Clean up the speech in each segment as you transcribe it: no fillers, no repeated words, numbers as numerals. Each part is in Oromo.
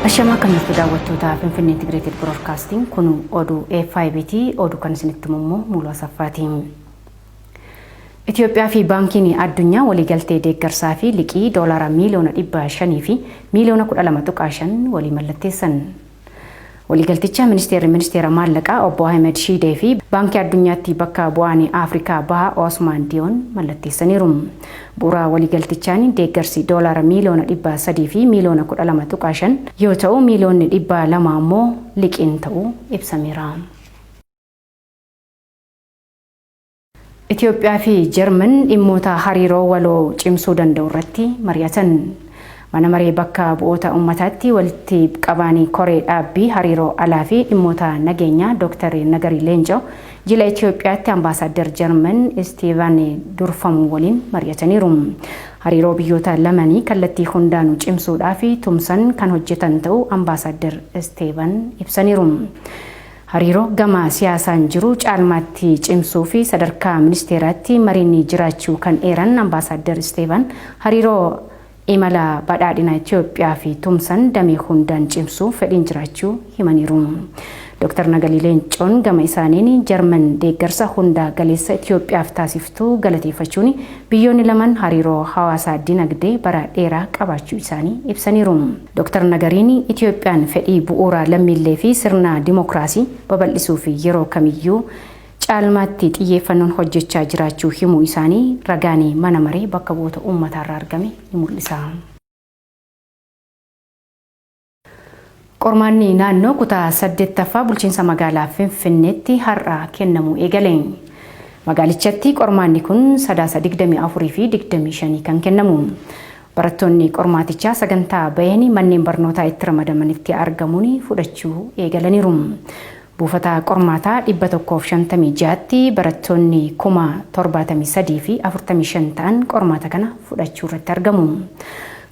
Ashama kanatti daawwattoota Finfinnee Integrated Broadcasting kun oduu FIBT oduu kan isinitti mummoo Muluu Asaffaatiin. Itoophiyaa fi baankiin addunyaa waliigaltee deeggarsaa fi liqii doolaara miiliyoona 500 fi miiliyoona 12.5 walii mallatteessan. Waliigalticha ministeera maallaqaa obbo Ahmed Shidee fi baankii addunyaatti bakka bu'aan Afrikaa bahaa Osman Dion mallatteessaniiru. Bu'uura waliigaltichaan deeggarsi doolaara miiliyoona 300 fi miiliyoona 12.5 yoo ta'u miiliyoonni 200 ammoo liqiin ta'uu ibsameera. Itoophiyaa fi Jarman dhimmoota hariiroo waloo cimsuu danda'u irratti mari'atan. Mana maree bakka bu'oota ummataatti walitti qabaanii koree dhaabbii hariiroo alaa fi dhimmoota nageenyaa Dr. Nagarii Leencoo jila Itoophiyaatti ambaasaadder Jarman Steven Durfamuu waliin mari'ataniiru. Hariiroo biyyoota lamanii kallattii hundaanuu cimsuudhaa fi tumsan kan hojjetan ta'uu ambaasaadder Steven ibsaniiru. Hariiroo gama siyaasaan jiru caalmaatti cimsuu fi sadarkaa ministeeraatti mariin jiraachuu kan eeran ambaasaadder Steven hariiroo imala badhaadhina Itoophiyaa fi tumsan damee hundaan cimsuu fedhiin jiraachuu himaniiru. Dr. Nagarii Leencoon gama isaaniin Jarman deeggarsa hunda galeessa Itoophiyaaf taasiftuu galateeffachuun biyyoonni lamaan hariiroo hawaasaa dinagdee bara dheeraa qabaachuu isaanii ibsaniiru. Dr. Nagariin Itoophiyaan fedhii bu'uura lammiilee fi sirna dimookiraasii babal'isuu fi yeroo kamiyyuu caalmaatti xiyyeeffannoon hojjechaa jiraachuu himuu isaanii ragaanii mana maree bakka bu'oota ummataarraa argame ni mul'isa. Qormaanni naannoo kutaa 8ffaa bulchiinsa magaalaa Finfinneetti har'a kennamuu eegale. Magaalichatti qormaanni kun sadaasa 24 fi 25 kan kennamu. Barattoonni qormaatichaa sagantaa bayanii manneen barnootaa itti ramadamanitti argamuun fudhachuu eegalaniiru. Buufata qormaataa 156tti barattoonni 73 fi 45 ta'an qormaata kana fudhachuu irratti argamu.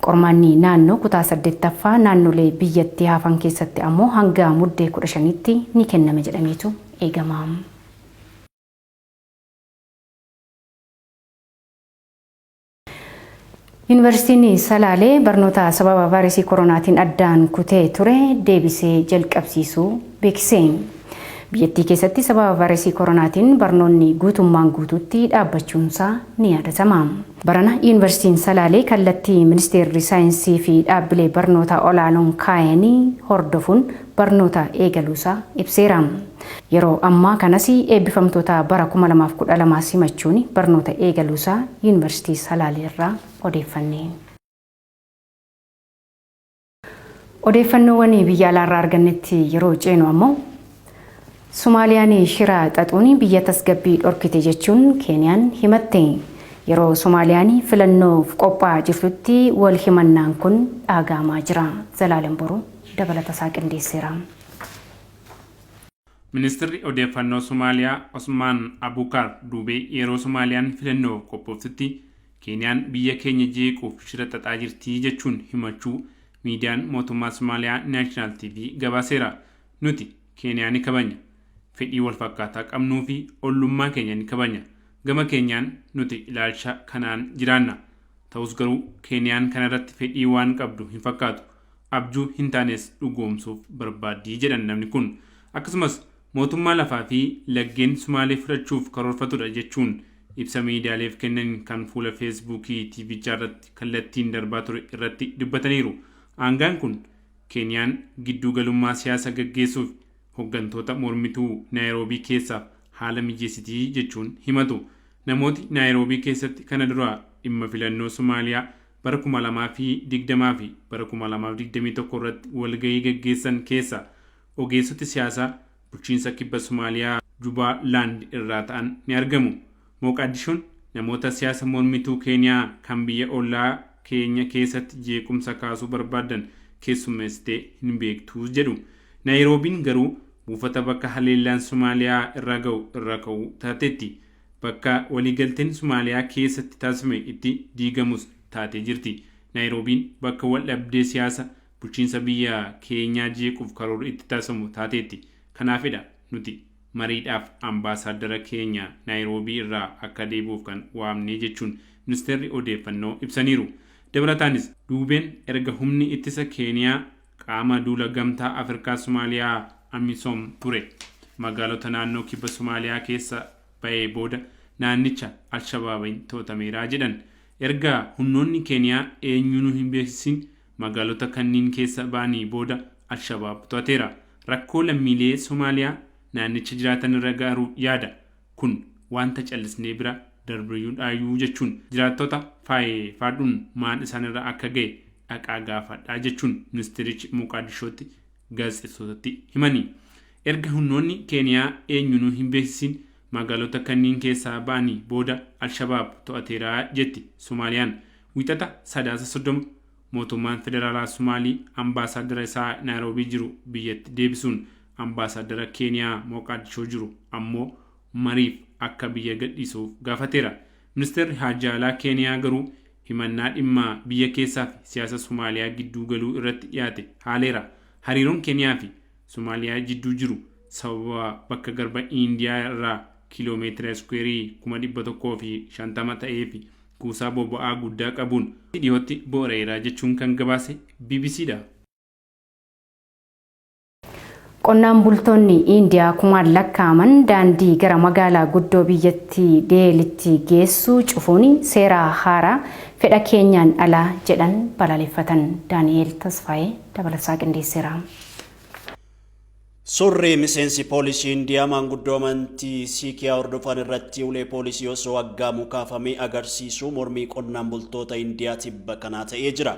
Qormaanni naannoo kutaa 8ffaa naannolee biyyattii hafan keessatti ammoo hanga muddee 15tti ni kenname jedhameetu eegama. Yuunivarsiitiin Salaalee barnoota sababa vaayirasii koronaatiin addaan kutee ture deebisee jalqabsiisuu beeksise. Biyyattii keessatti sababa vaayirasii koronaatiin barnoonni guutummaan guutuutti dhaabbachuunsaa ni yaadatama. Barana Yuunivarsiitiin Salaalee kallattii ministeerri saayinsii fi dhaabbilee barnoota olaanoon kaayanii hordofuun barnoota eegaluusaa ibseera. Yeroo ammaa kanas eebbifamtoota bara 2012 simachuun barnoota eegaluusaa Yuunivarsiitii Salaalee irraa odeeffanne. Odeeffannoowwan biyya alaarraa argannetti yeroo ceenu ammoo Somaaliyaan shira xaxuun biyya tasgabbii dhorkite jechuun Keeniyaan himatte. Yeroo Somaaliyaan filannoof qophaa'aa jirtutti wal himannaan kun dhagahamaa jira. Zalaaleen Boruu dabalata isaa qindeesseera. Ministeerri odeeffannoo Somaaliyaa Osman Abukar Dubee yeroo Somaaliyaan filannoof qophooftutti Keeniyaan biyya keenya jeequuf shira xaxaa jirti jechuun himachuu miidiyaan mootummaa Somaaliyaa National TV gabaaseera. Nuti Keeniyaa ni kabanya. Fedhii wal fakkaataa qabnuu fi ollummaa keenya ni kabanya. Gama keenyaan nuti ilaalcha kanaan jiraanna. Ta'us garuu Keeniyaan kanarratti fedhii waan qabdu hin fakkaatu. Abjuu hin taanes dhugoomsuuf barbaaddii jedhan namni kun. Akkasumas mootummaa lafaa fi laggeen Somaalee fudhachuuf karoorfatudha jechuun ibsa miidiyaaleef kennan kan fuula Feesbuukii TV'chaa irratti kallattiin darbaa ture irratti dubbataniiru. Aangaan kun Keeniyaan gidduu galummaa siyaasa gaggeessuuf hoggantoota mormituu Naayiroobii keessaaf haala mijeessitii jechuun himatu. Namooti Naayiroobii keessatti kana dura dhimma filannoo Somaaliyaa bara 2020 fi bara 2021 irratti walgahii gaggeessan keessa ogeessoti siyaasaa bulchiinsa kibba Somaaliyaa Jubaland irraa ta'an ni argamu. Moqaadishoon namoota siyaasa mormituu Keeniyaa kan biyya ollaa keenya keessatti jeequmsa kaasuu barbaadan keessummeessitee hin beektu jedhu. Naayiroobiin garuu buufata bakka haleellaan Somaaliyaa irra ka'u taatetti bakka waliigalteen Somaaliyaa keessatti taasifame itti diigamus taatee jirti. Naayiroobiin bakka wal dhabdee siyaasa bulchiinsa biyya keenyaa jeequuf karoora itti taasifamu taatetti. Kanaafidha nuti mariidhaaf ambaasaadara keenya Naayiroobii irraa akka deebi'uuf kan waamne jechuun ministeerri odeeffannoo ibsaniiru. Dabalataanis Dubeen erga humni ittisa Keeniyaa qaama duula gamtaa Afrikaa Somaaliyaa AMISOM ture. Magaalota naannoo kibba Somaaliyaa keessa ba'ee booda naannicha Alshabaabiin to'atameera jedhan. Erga humnoonni Keeniyaa eenyuun hin beeksisin magaalota kanneen keessa ba'anii booda Alshabaab to'ateera. Rakkoo lammiilee Somaaliyaa naannicha jiraatan irra gaaruu yaada. Kun wanta callisnee bira darbiyuudhaayyuu jechuun jiraattota faadhuun maal isaanirra akka ga'e dhaqaa gaafadhaa jechuun ministeerichi Moqaadishootti gaazexeessotatti himanii. Erga humnoonni Keeniyaa eenyuun hin beeksisin magaalota kanneen keessaa ba'anii booda Alshabaab to'ateera jetti Somaaliyaan. Wixata 30 mootummaan federaalaa Somaalii ambaasaadara isaa Naayiroobii jiru biyyatti deebisuun ambaasaadara Keeniyaa Moqaadishoo jiru ammoo mariif akka biyya gadhiisuuf gaafateera. Ministeerri Haajaa Alaa Keeniyaa garuu himannaa dhimma biyya keessaa fi siyaasa Somaaliyaa gidduu galuu irratti dhiyaate haaleera. Hariiroon Keeniyaa fi Somaaliyaa jidduu jiru sababa bakka garba Indiyaa irraa kiiloomeetira iskuweerii 150 ta'ee fi kuusaa boba'aa guddaa qabuun dhiyootti booreera jechuun kan gabaase BBCdha. Qonnaan bultoonni Indiyaa kumaan lakkaaman daandii gara magaalaa guddoo biyyattii Deelitti geessu cufuun seera haaraa fedha keenyaan alaa jedhan balaaleffatan. Daani'eel Tasfaayee dabalataa qindeesseera. Surri miseensi poolisii Indiyaa maanguddoo amantii Siikiyaa hordofan irratti ulee poolisii osoo aggaamuu kaafamee agarsiisu mormii qonnaan bultoota Indiyaa tibba kanaa ta'ee jira.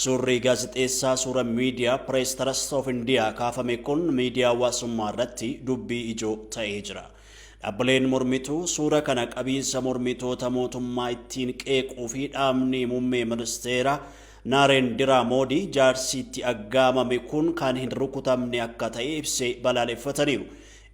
Surri gaazexeessaa suura miidiyaa Press Trust of India kaafame kun miidiyaa hawaasummaa irratti dubbii ijoo ta'ee jira. Dhaabbileen mormituu suura kana qabiinsa mormitoota mootummaa ittiin qeequu fi dhaabni muummee ministeera Narendra Modi jaarsiitti aggaamame kun kan hin rukutamne akka ta'e ibsee balaaleffataniiru.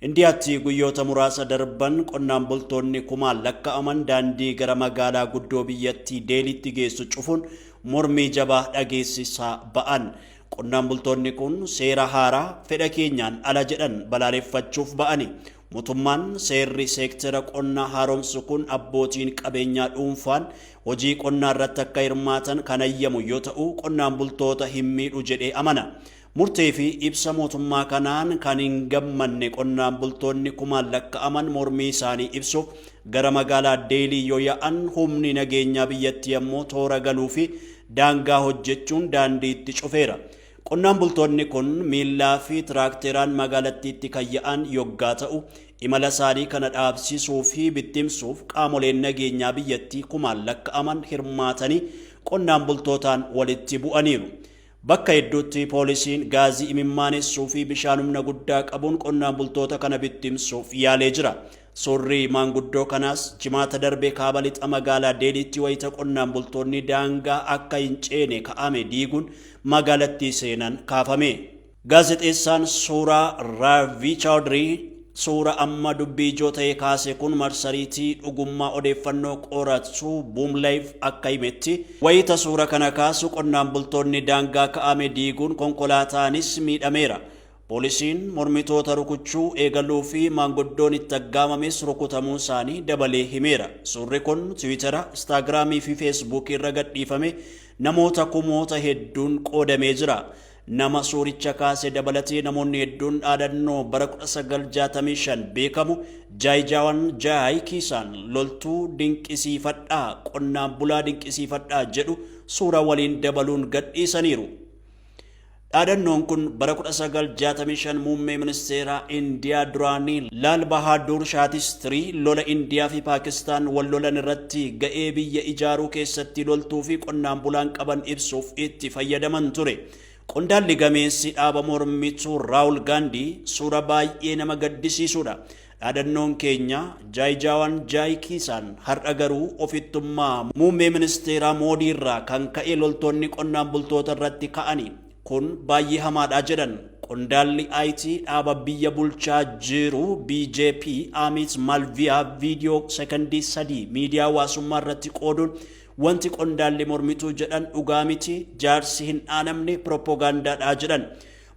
Indiyaatti guyyoota muraasa darban qonnaan bultoonni kumaan lakka'aman daandii gara magaalaa guddoo biyyattii Deelitti geessu cufuun mormii jabaa dhageessisaa ba'an. Qonnaan bultoonni kun seera haaraa fedha keenyaan ala jedhan balaaleffachuuf ba'ani. Mootummaan seerri seektara qonnaa haaromsu kun abbootiin qabeenyaa dhuunfaan hojii qonnaa irratti akka hirmaatan kan ayyamu yoo ta'u qonnaan bultoota hin miidhu jedhee amana. Murtee fi ibsa mootummaa kanaan kan hin gammanne qonnaan bultoonni kumaan lakka'aman mormii isaanii ibsuuf gara magaalaa Deelii yoo yaa'an humni nageenyaa biyyattii ammoo toora galuu fi daangaa hojjechuun daandii itti cufeera. Qonnaan bultoonni kun miillaa fi tiraakteraan magaalattiitti kan yaa'an yoggaa ta'u imala isaanii kana dhaabsisuu fi bittimsuuf qaamoleen nageenyaa biyyattii kumaan lakka'aman hirmaatanii qonnaan bultootaan walitti bu'aniiru. Bakka hedduutti poolisiin gaazii imimmaaneessuu fi bishaan humna guddaa qabuun qonnaan bultoota kana bittimsuuf yaalee jira. Surri maanguddoo kanaas jimaata darbe kaaba lixa magaalaa Deelitti wayita qonnaan bultoonni daangaa akka hin ceene ka'ame diiguun magaalattii seenan kaafame. Gaazexeessaan suuraa Ravi Chaudhary suura amma dubbii ijoo ta'e kaase kun marsariitii dhugummaa odeeffannoo qoratu Boomlive akka himetti wayita suura kana kaasu qonnaan bultoonni daangaa ka'ame diiguun konkolaataanis miidhameera. Poolisiin mormitoota rukuchuu eegaluu fi maanguddoon itti aggaamames rukutamuu isaanii dabalee himeera. Suurri kun Tiwiitara, Instaagiraamii fi Feesbuukii irra gadhiifame namoota kumoota hedduun qoodamee jira. Nama suuricha kaase dabalatee namoonni hedduun dhaadannoo bara 1965 beekamu Jaayijaawan Jaay Kiisaan loltuu dinqisiifadhaa qonnaan bulaa dinqisiifadhaa jedhu suura waliin dabaluun gadhiisaniiru. Dhaadannoon kun bara 1965 muummee ministeera Indiyaa duraanii Laal Bahadur Shaastrii lola Indiyaa fi Paakistaan wal lolan irratti ga'ee biyya ijaaruu keessatti loltuu fi qonnaan bulaan qaban ibsuuf itti fayyadaman ture. Qondaalli gameessi dhaaba mormituu Raahul Gaandii suura baay'ee nama gaddisiisudha. Dhaadannoon keenya Jaayijaawan Jaay Kiisaan har'a garuu ofittummaa muummee ministeera Moodii irraa kan ka'e loltoonni qonnaan bultoota irratti ka'anii kun baay'ee hamaadha jedhan. Qondaalli IT dhaaba biyya bulchaa jiru BJP Amit Malviyaa viidiyoo sekondii 3 miidiyaa hawaasummaa irratti qooduun wanti qondaalli mormituu jedhan dhugaa miti jaarsi hin dhaanamne propoogaandaadha jedhan.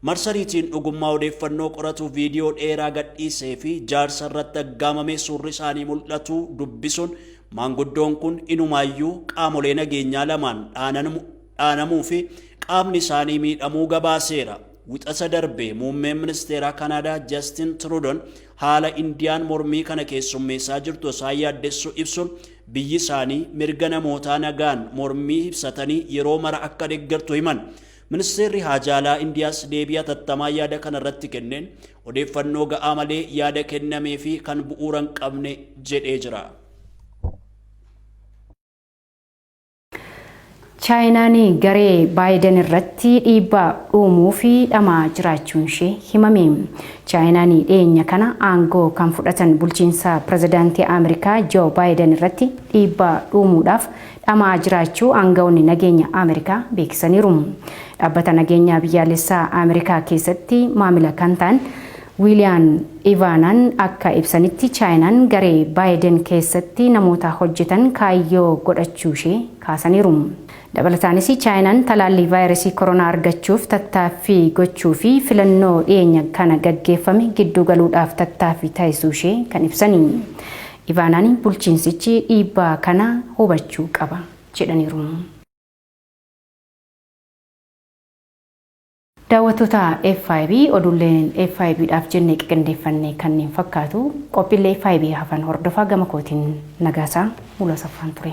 Marsariitiin dhugummaa odeeffannoo qoratu viidiyoo dheeraa gadhiisee fi jaarsa irratti aggaamame suurri isaanii mul'atu dubbisuun maanguddoon kun inumaayyuu qaamolee nageenyaa lamaan dhaanamuu fi qaamni isaanii miidhamuu gabaaseera. Wixata darbe muummeen ministeera Kanaadaa Justin Trudeau haala Indiyaan mormii kana keessummeessaa jirtu isaan yaaddessuu ibsuun biyyi isaanii mirga namootaa nagaan mormii ibsatanii yeroo mara akka deeggartu himan. Ministeerri Haajaalaa Indiyaas deebii hatattamaa yaada kana irratti kenneen odeeffannoo ga'aa malee yaada kennamee fi kan bu'uura hin qabne jedhee jira. chaayinaan garee baayiden irratti dhiibbaa uumuu fi dhamaa jiraachuun ishee himame. chaayinaan dhiyeenya kana aangoo kan fudhatan bulchiinsa pirezidaantii Ameerikaa Joo Baayiden irratti dhiibbaa uumuudhaaf dhamaa jiraachuu aangawoonni nageenya Ameerikaa beeksisaniiru. Dhaabbata nageenya biyyaalessaa Ameerikaa keessatti maamila kan ta'an Wiiliyaam Ivaanaan akka ibsanitti chaayinaan garee baayiden keessatti namoota hojjetan kaayyoo godhachuu ishee kaasaniiru. Dabalataanis chaayinaan talaallii vaayirasii koronaa argachuuf tattaaffii gochuu fi filannoo dhiyeenya kana gaggeeffame gidduu galuudhaaf tattaaffii taasisuu ishee kan ibsanii. Ivaanaan bulchiinsichi dhiibbaa kana hubachuu qaba jedhaniiru. Daawwattoota FIB oduuleen FIBdhaaf jennee qindeeffannee kanneen fakkaatu qophiilee FIB hafan hordofaa gama kootiin Nagaasaa Mulasaffaan ture.